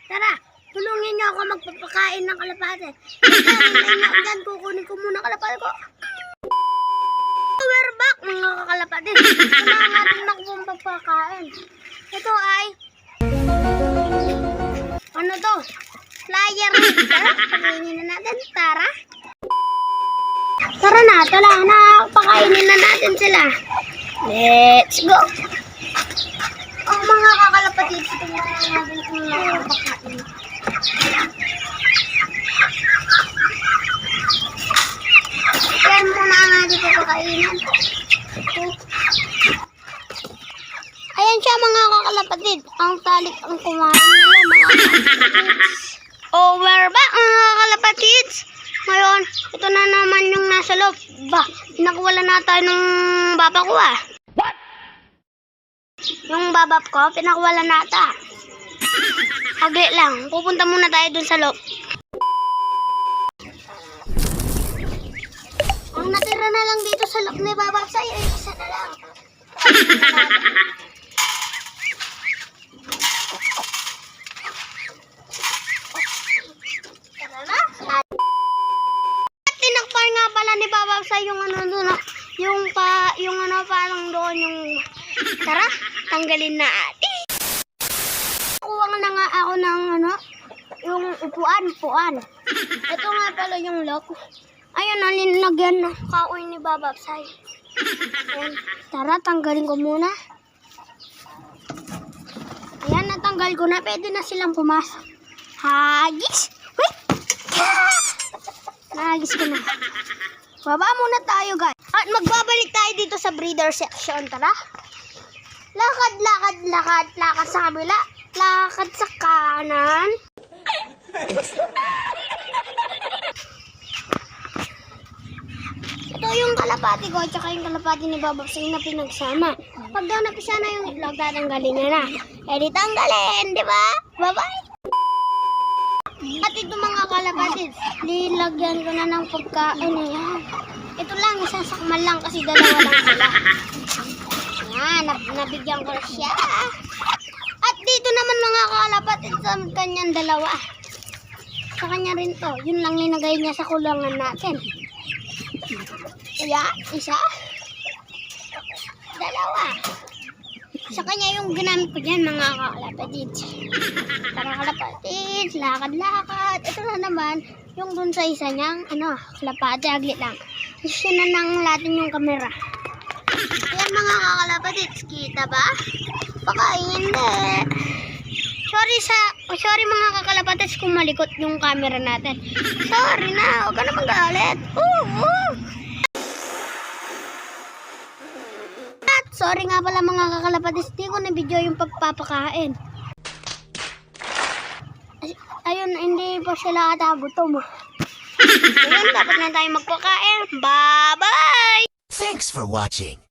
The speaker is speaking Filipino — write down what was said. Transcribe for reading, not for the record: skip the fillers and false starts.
Tara, tulungin niyo ako magpapakain ng kalapate. Diyan, kukunin ko muna kalapate ko. We're back mga kakalapate. Kailangan natin nakuha pagpakain. Ito ay ano to? Flyer. Tara, pakainin na natin. Tara. Tara na, pakainin na natin sila. Let's go. Ang mga kakalapatid, ito na natin kung nakapakain. Yan muna ang ating papakainin. Ayan siya mga kakalapatid. Ang talik ang kumain nila mga kakalapatid. Oh, we're back mga kakalapatid. Ngayon, ito na naman yung nasa loob. Ba, pinakawala na tayo ng baba ko ah. What? Yung babap ko, pinakawala na ata. Agli lang, pupunta muna tayo dun sa loob. Ang natira na lang dito sa loob ni babap sa'yo, isa na lang. Tara na. Tinakpan nga pala ni babap sa yung ano doon, yung ano parang doon yung tara, tanggalin na ate. Kuha na nga ako ng ano, yung upuan. Ito nga pala yung lock. Ayun, nalinagyan na kaoy ni babap sa. Tara, tanggalin ko muna. Ayan, natanggal ko na. Pwede na silang pumasok. Hagis! Wait! Nahagis ko na. Baba muna tayo guys. At magbabalik tayo dito sa breeder section. Tara. Lakad sa kabila. Lakad sa kanan. Ito yung kalapati ko. Tsaka yung kalapati ni Babak Singh na pinagsama. Pag daw napisa na yung itlog, tatanggalin niya na. Eh di tanggalin, di ba? Bye-bye! At ito mga kalapatid, nilagyan ko na ng pagkain. Ayan. Ito lang, isasakmal lang kasi dalawa lang sila. Ayan, nabigyan ko siya. At dito naman mga kalapatid sa kanyang dalawa. Sa kanya rin to. Yun lang linagay niya sa kulangan natin. Ayan, isa. Dalawa. Sa kanya yung ginamit ko dyan mga kalapatid. Tara kalapatid, lakad. Ito na naman, yung dun sa isa niyang, kalapatid, aglit lang. Gusto na nang latin yung camera. Ayan mga kalapatid, kita ba? Baka hindi. Sorry mga kakalapatid kung malikot yung camera natin. Sorry na, huwag ka na magalit. Sorry nga pala mga kakalapatis, di ko na-video yung pagpapakain. Ayun, hindi pa sila ata gutom. Ayun, dapat na tayo magpakain. Bye-bye! Thanks for watching.